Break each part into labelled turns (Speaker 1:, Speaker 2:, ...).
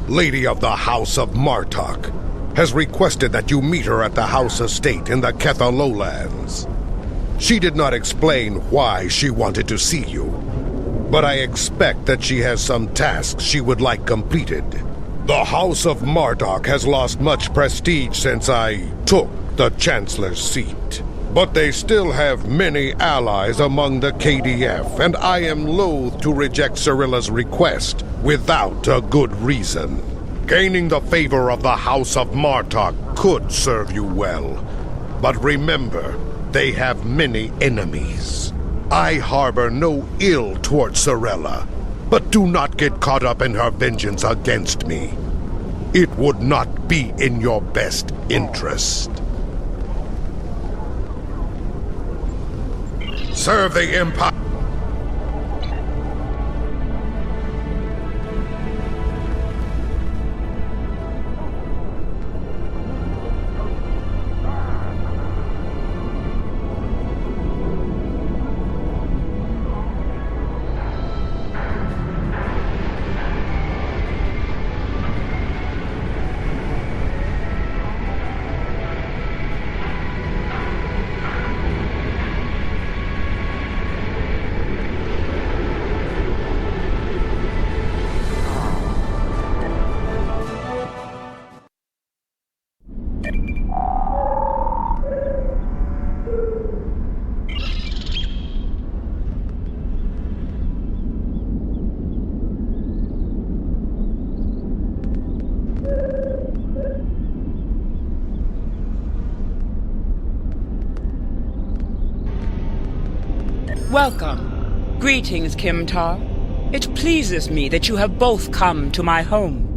Speaker 1: Lady of the House of Martok, has requested that you meet her at the House Estate in the Ketha Lowlands. She did not explain why she wanted to see you, but I expect that she has some tasks she would like completed. The House of Martok has lost much prestige since I took the Chancellor's seat. But they still have many allies among the KDF, and I am loath to reject Cirilla's request without a good reason. Gaining the favor of the House of Martok could serve you well. But remember, they have many enemies. I harbor no ill towards Cirilla, but do not get caught up in her vengeance against me. It would not be in your best interest. Serve the Empire.
Speaker 2: Welcome. Greetings, Kimtar. It pleases me that you have both come to my home.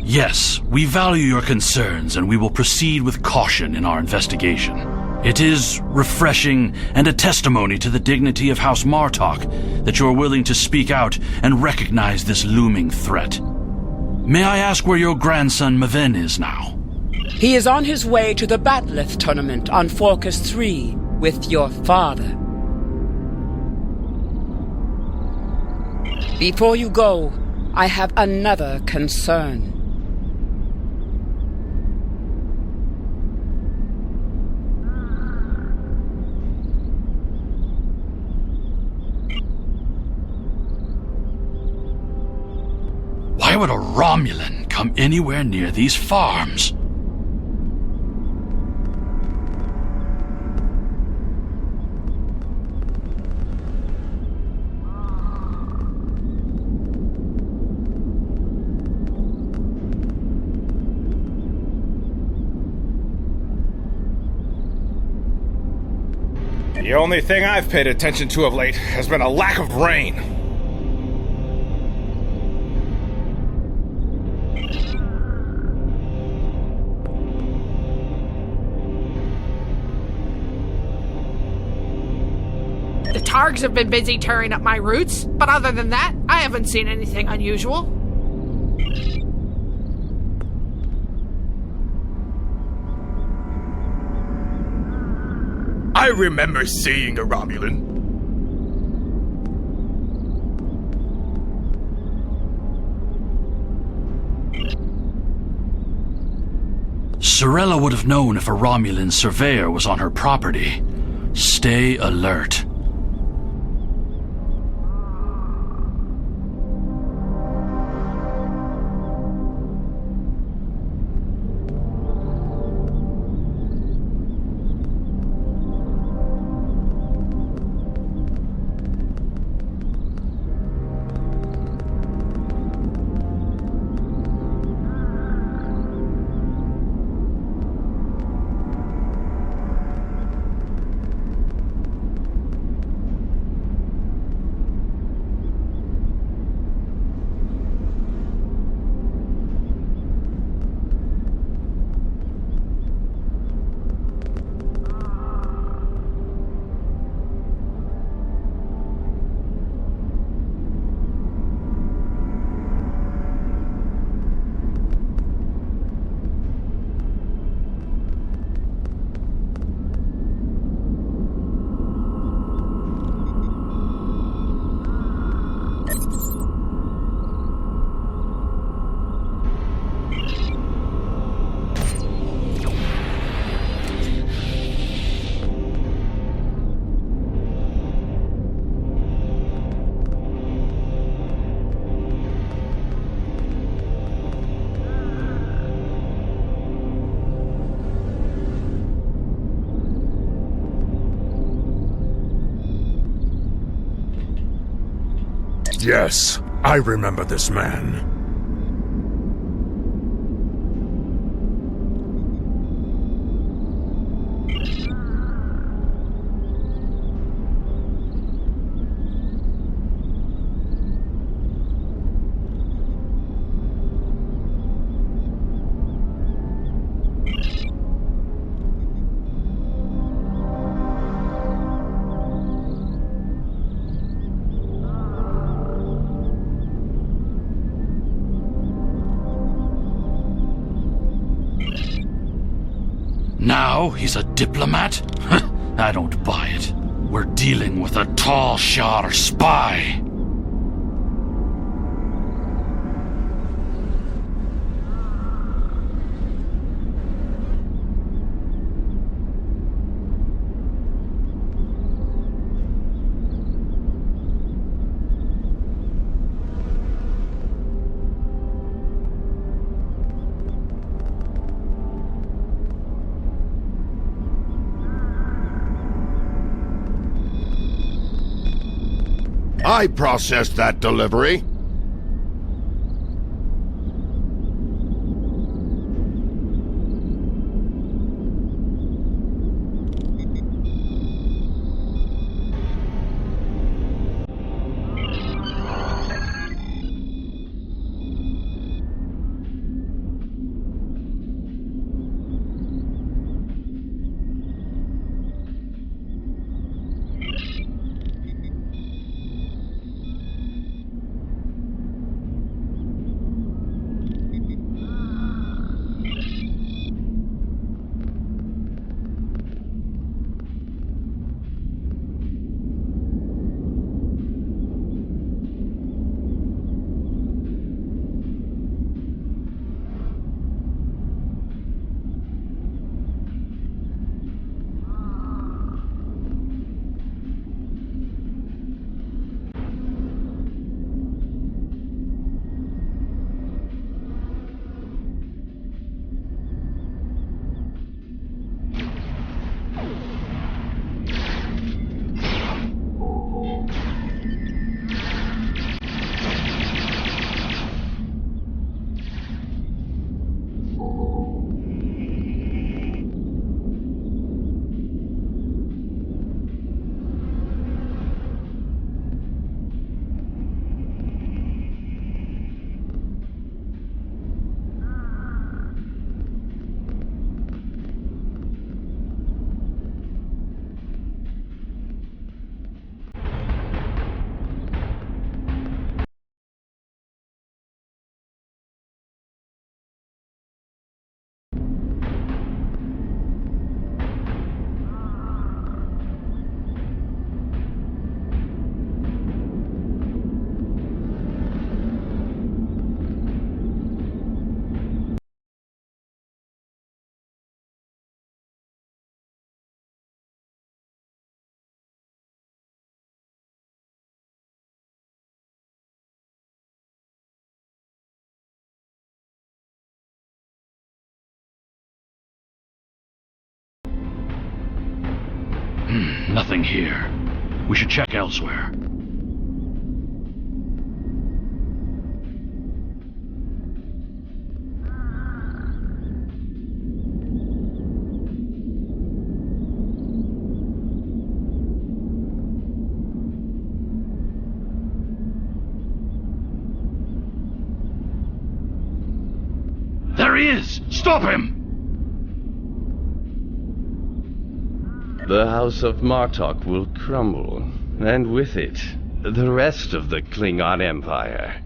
Speaker 3: Yes, we value your concerns and we will proceed with caution in our investigation. It is refreshing and a testimony to the dignity of House Martok that you are willing to speak out and recognize this looming threat. May I ask where your grandson Maven is now?
Speaker 2: He is on his way to the Batleth tournament on Forcus 3 with your father. Before you go, I have another concern.
Speaker 3: Why would a Romulan come anywhere near these farms?
Speaker 4: The only thing I've paid attention to of late has been a lack of rain.
Speaker 5: The Targs have been busy tearing up my roots, but other than that, I haven't seen anything unusual.
Speaker 4: I remember seeing a Romulan.
Speaker 3: Cirilla would have known if a Romulan surveyor was on her property. Stay alert.
Speaker 6: Yes, I remember this man.
Speaker 3: Now he's a diplomat? I don't buy it. We're dealing with a Tal Shar spy.
Speaker 1: I processed that delivery.
Speaker 3: Nothing here. We should check elsewhere. There he is! Stop him!
Speaker 7: The House of Martok will crumble, and with it, the rest of the Klingon Empire.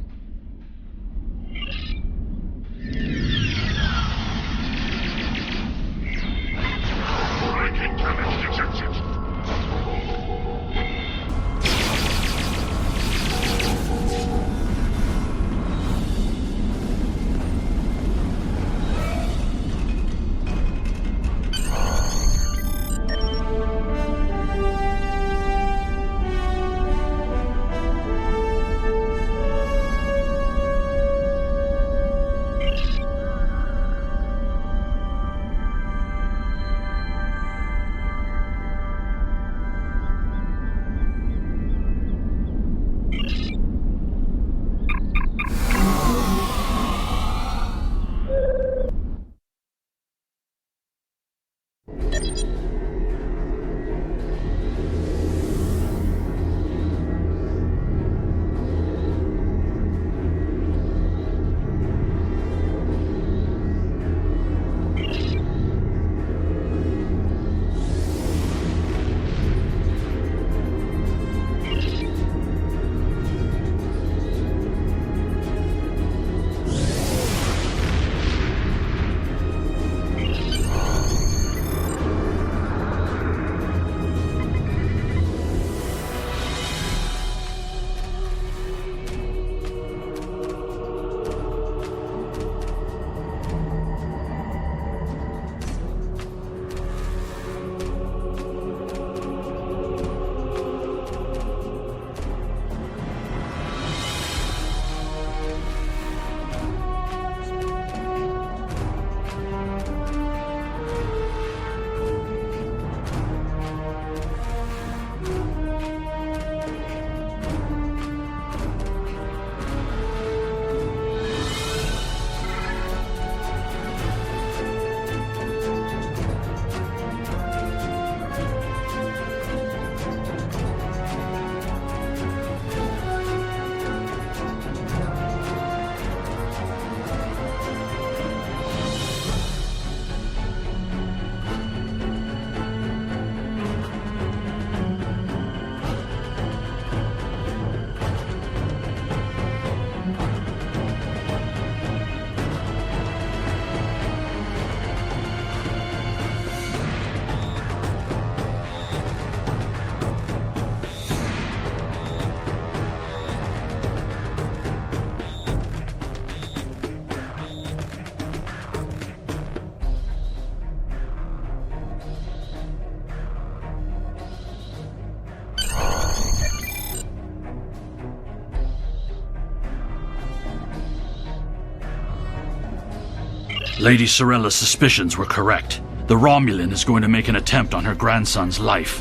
Speaker 3: Lady Sorella's suspicions were correct. The Romulan is going to make an attempt on her grandson's life.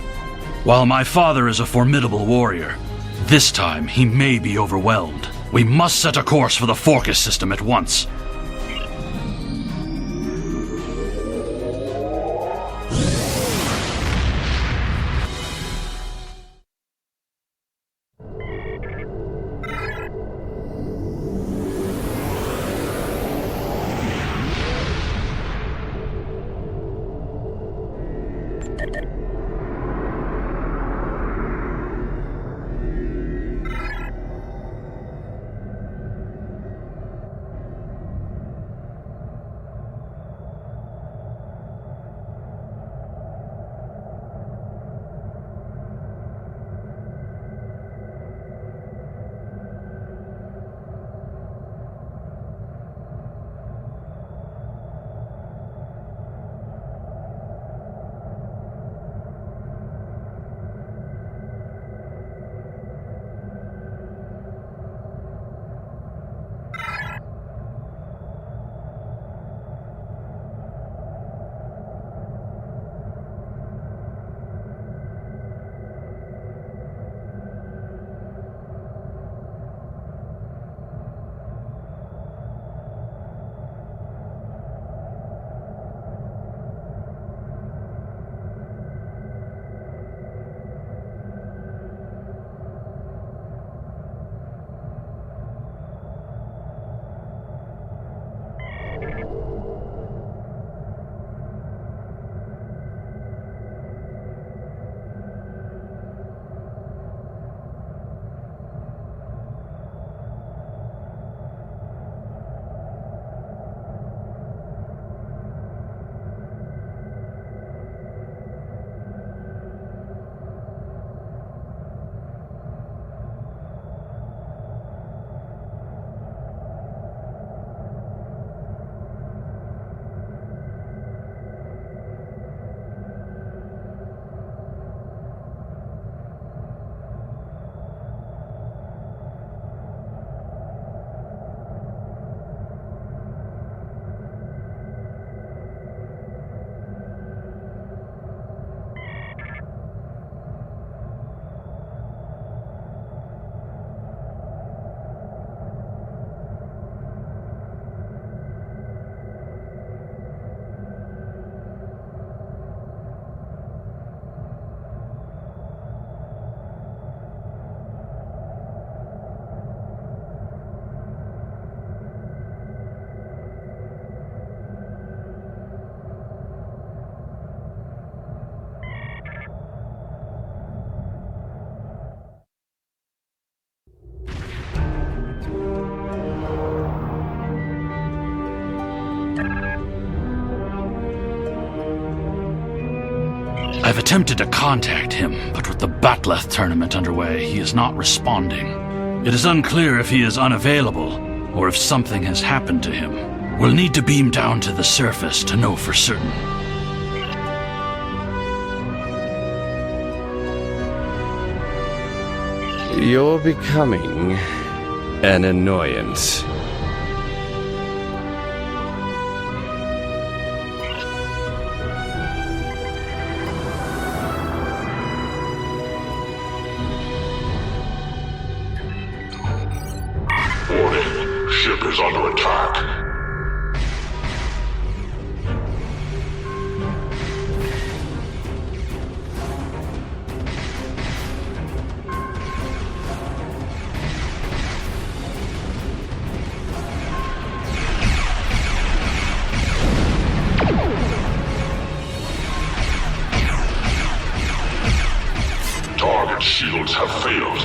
Speaker 3: While my father is a formidable warrior, this time he may be overwhelmed. We must set a course for the Forcus system at once. I've attempted to contact him, but with the Batleth tournament underway, he is not responding. It is unclear if he is unavailable, or if something has happened to him. We'll need to beam down to the surface to know for certain.
Speaker 7: You're becoming an annoyance.
Speaker 6: Warning, ship is under attack. Target shields have failed.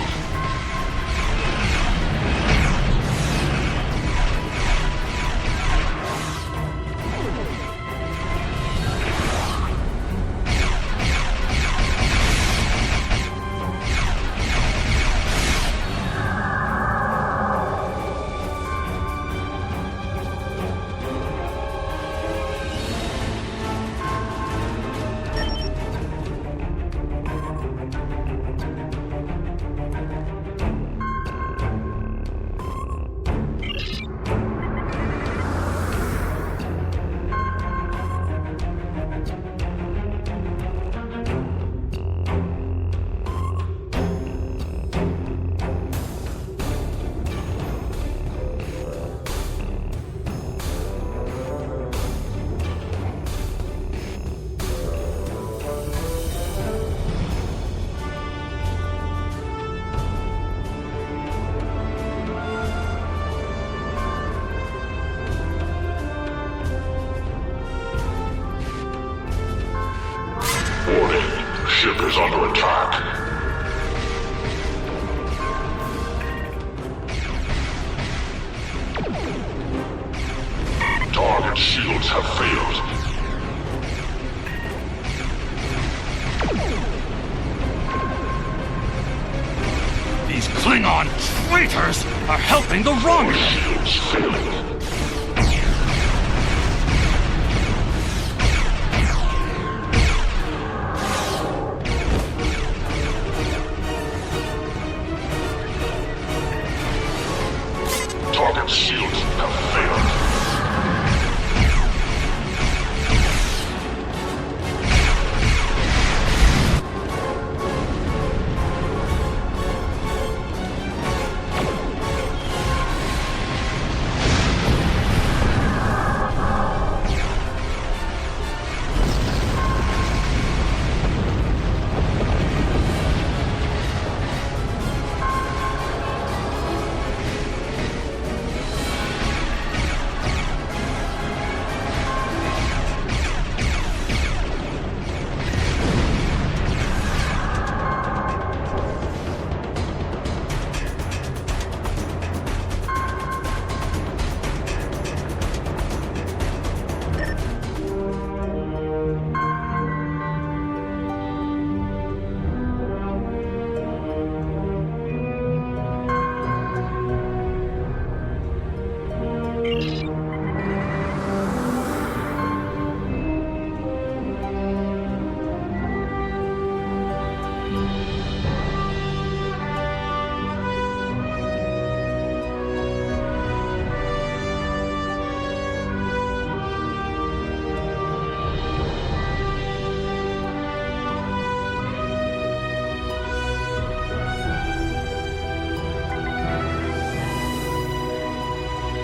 Speaker 6: under attack. Target shields have failed.
Speaker 3: These Klingon traitors are helping the Romulans!
Speaker 6: Shields failing. Target shields have failed.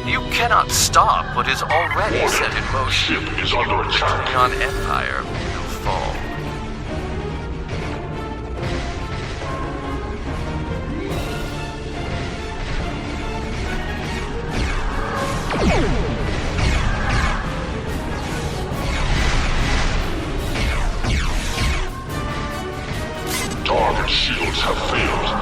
Speaker 8: You cannot stop what is already set in motion.
Speaker 6: Ship is under
Speaker 8: The
Speaker 6: attack.
Speaker 8: Klingon Empire will fall.
Speaker 6: Target shields have failed.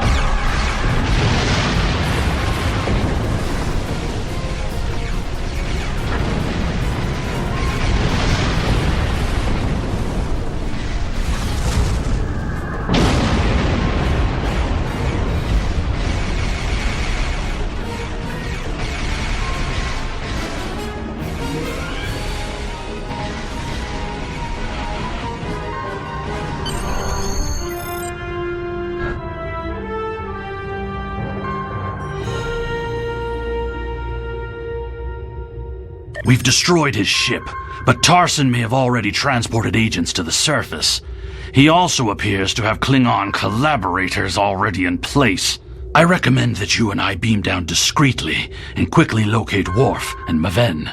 Speaker 3: We've destroyed his ship, but Tarson may have already transported agents to the surface. He also appears to have Klingon collaborators already in place. I recommend that you and I beam down discreetly and quickly locate Worf and Maven.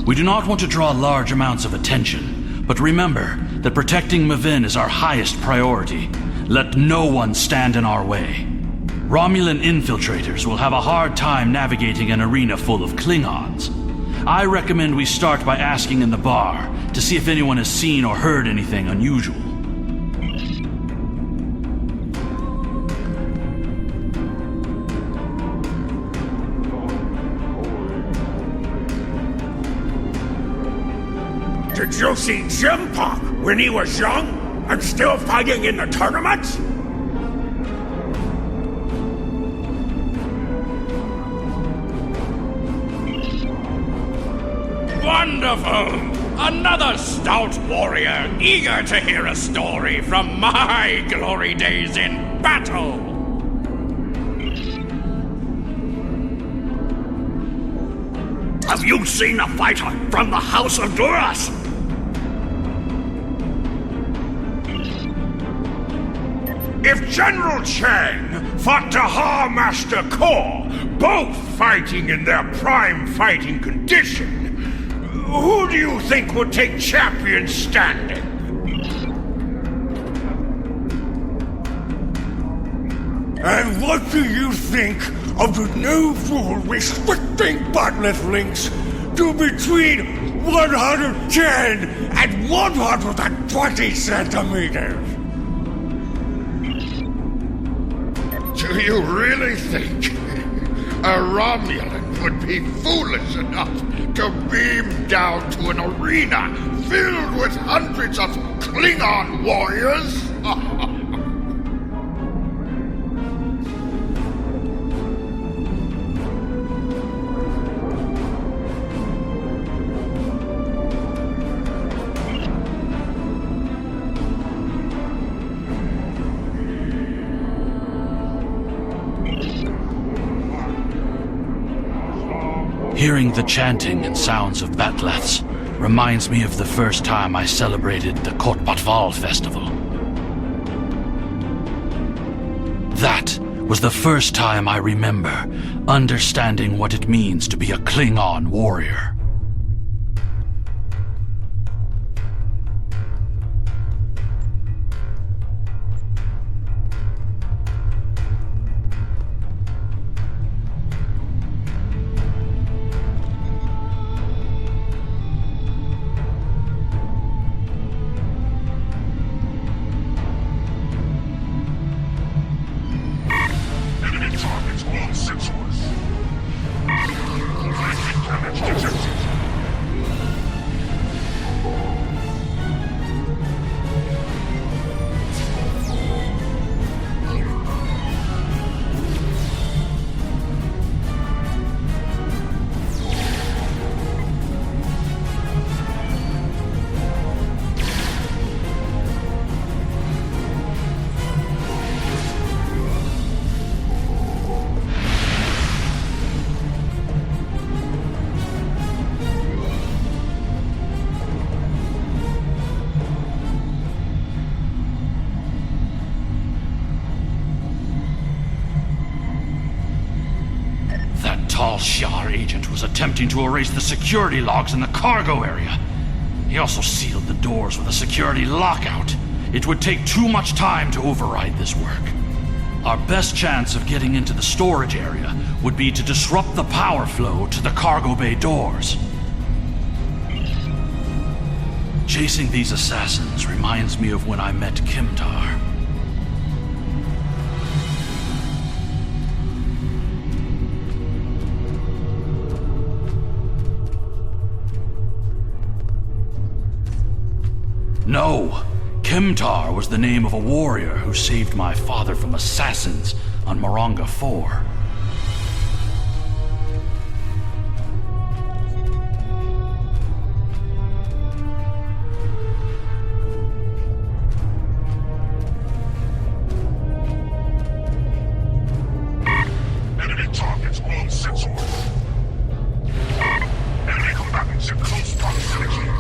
Speaker 3: We do not want to draw large amounts of attention, but remember that protecting Maven is our highest priority. Let no one stand in our way. Romulan infiltrators will have a hard time navigating an arena full of Klingons. I recommend we start by asking in the bar to see if anyone has seen or heard anything unusual.
Speaker 9: Did you see Jim Pop when he was young and still fighting in the tournaments?
Speaker 10: Wonderful! Another stout warrior eager to hear a story from my glory days in battle!
Speaker 9: Have you seen a fighter from the House of Duras? If General Chang fought Tahar Master Kor, both fighting in their prime fighting condition, who do you think would take champion standing? And what do you think of the new rule restricting botnet links to between 110 and 120 centimeters.
Speaker 6: Do you really think a Romulan would be foolish enough to beam down to an arena filled with hundreds of Klingon warriors?
Speaker 3: Hearing the chanting and sounds of bat'leths reminds me of the first time I celebrated the Kotbatval festival. That was the first time I remember understanding what it means to be a Klingon warrior. Tall Shi'ar agent was attempting to erase the security logs in the cargo area. He also sealed the doors with a security lockout. It would take too much time to override this work. Our best chance of getting into the storage area would be to disrupt the power flow to the cargo bay doors. Chasing these assassins reminds me of when I met Kimtar. No, Kimtar was the name of a warrior who saved my father from assassins on Moronga 4.
Speaker 6: Enemy targets all sensors. Enemy combatants in close proximity.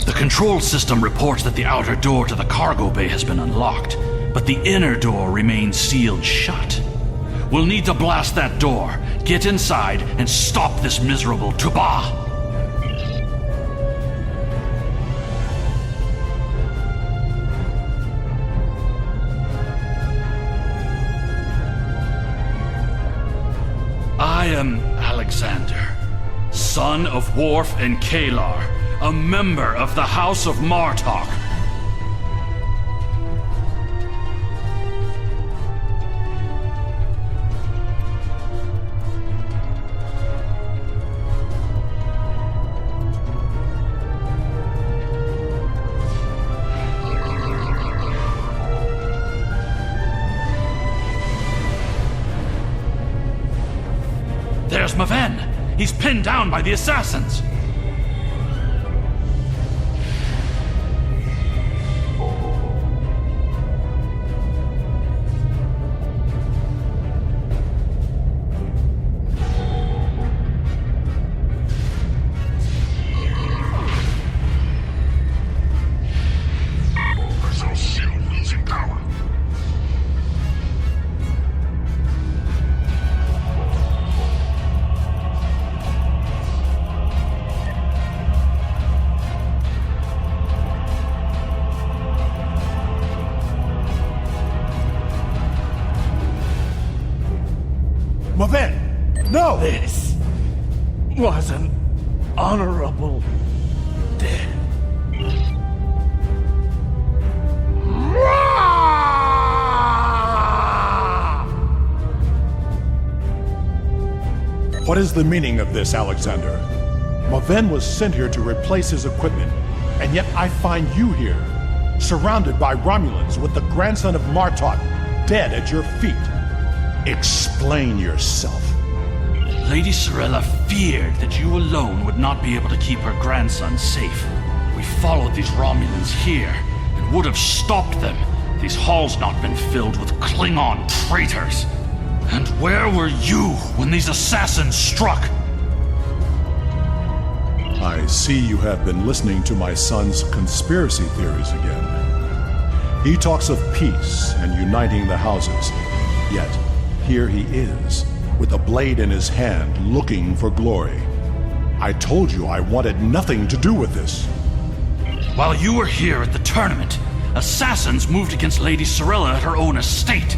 Speaker 3: The control system reports that the outer door to the cargo bay has been unlocked, but the inner door remains sealed shut. We'll need to blast that door, get inside, and stop this miserable Tuba. I am Alexander, son of Worf and Kalar, a member of the House of Martok. There's Maven. He's pinned down by the assassins.
Speaker 9: Maven! No! This was an honorable death.
Speaker 11: What is the meaning of this, Alexander? Maven was sent here to replace his equipment, and yet I find you here, surrounded by Romulans with the grandson of Martok dead at your feet. Explain yourself.
Speaker 3: Lady Sorella feared that you alone would not be able to keep her grandson safe. We followed these Romulans here and would have stopped them if these halls not been filled with Klingon traitors. And where were you when these assassins struck?
Speaker 11: I see you have been listening to my son's conspiracy theories again. He talks of peace and uniting the houses, yet here he is, with a blade in his hand, looking for glory. I told you I wanted nothing to do with this.
Speaker 3: While you were here at the tournament, assassins moved against Lady Sorella at her own estate.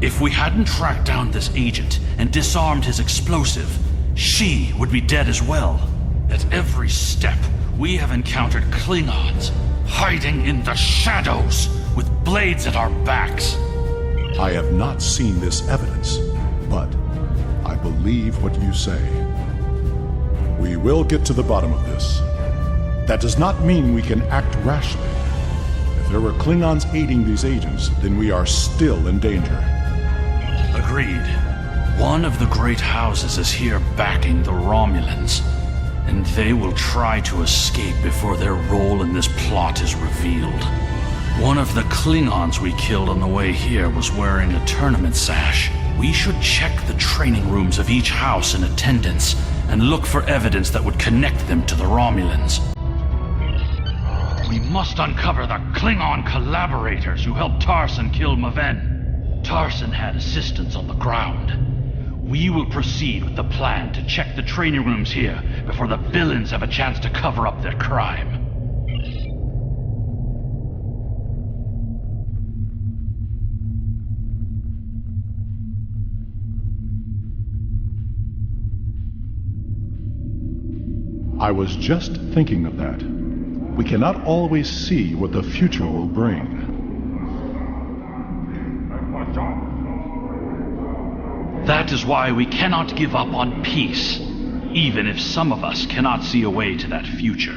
Speaker 3: If we hadn't tracked down this agent and disarmed his explosive, she would be dead as well. At every step, we have encountered Klingons, hiding in the shadows, with blades at our backs.
Speaker 11: I have not seen this evidence, but I believe what you say. We will get to the bottom of this. That does not mean we can act rashly. If there were Klingons aiding these agents, then we are still in danger.
Speaker 3: Agreed. One of the great houses is here backing the Romulans, and they will try to escape before their role in this plot is revealed. One of the Klingons we killed on the way here was wearing a tournament sash. We should check the training rooms of each house in attendance and look for evidence that would connect them to the Romulans. We must uncover the Klingon collaborators who helped Tarson kill Maven. Tarson had assistants on the ground. We will proceed with the plan to check the training rooms here before the villains have a chance to cover up their crime.
Speaker 11: I was just thinking of that. We cannot always see what the future will bring.
Speaker 3: That is why we cannot give up on peace, even if some of us cannot see a way to that future.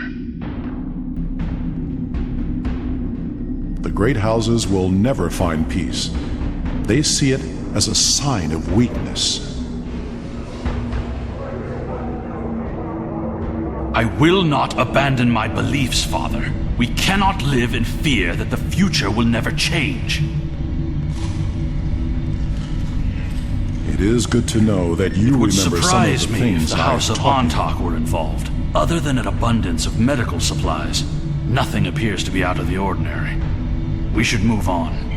Speaker 11: The great houses will never find peace. They see it as a sign of weakness.
Speaker 3: I will not abandon my beliefs, Father. We cannot live in fear that the future will never change.
Speaker 11: It is good to know that you remember some of the things I have taught you.
Speaker 3: It would surprise me if the House of Montauk were involved. Other than an abundance of medical supplies, nothing appears to be out of the ordinary. We should move on.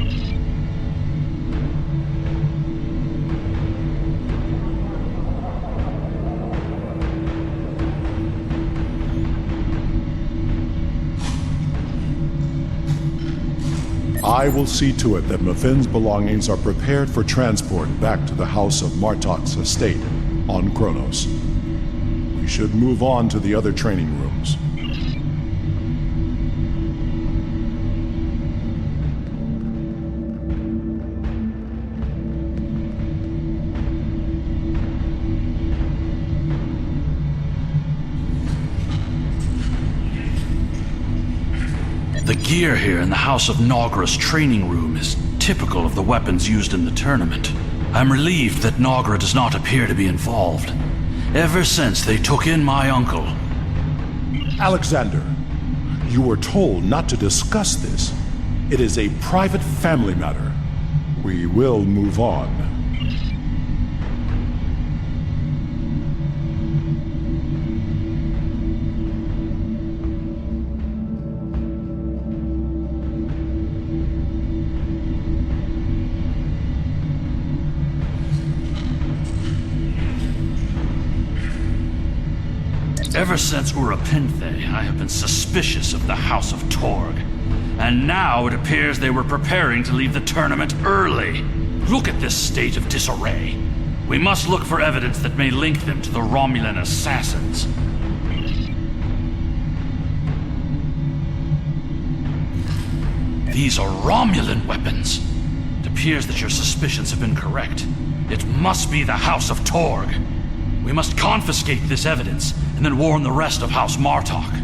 Speaker 11: I will see to it that Maven's belongings are prepared for transport back to the House of Martok's estate on Kronos. We should move on to the other training rooms.
Speaker 3: The gear here in the House of Nogra's training room is typical of the weapons used in the tournament. I'm relieved that Nogra does not appear to be involved. ever since they took in my uncle.
Speaker 11: Alexander, you were told not to discuss this. It is a private family matter. We will move on.
Speaker 3: Ever since Urapinthe, I have been suspicious of the House of Torg. And now it appears they were preparing to leave the tournament early. Look at this state of disarray. We must look for evidence that may link them to the Romulan assassins. These are Romulan weapons. It appears that your suspicions have been correct. It must be the House of Torg. We must confiscate this evidence, and then warn the rest of House Martok.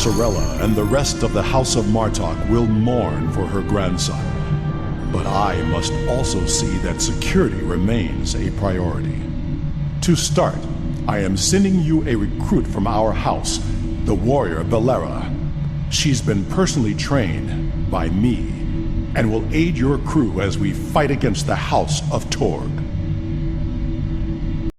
Speaker 11: Sorella and the rest of the House of Martok will mourn for her grandson. But I must also see that security remains a priority. To start, I am sending you a recruit from our house, the warrior Belera. She's been personally trained by me and will aid your crew as we fight against the House of Torg.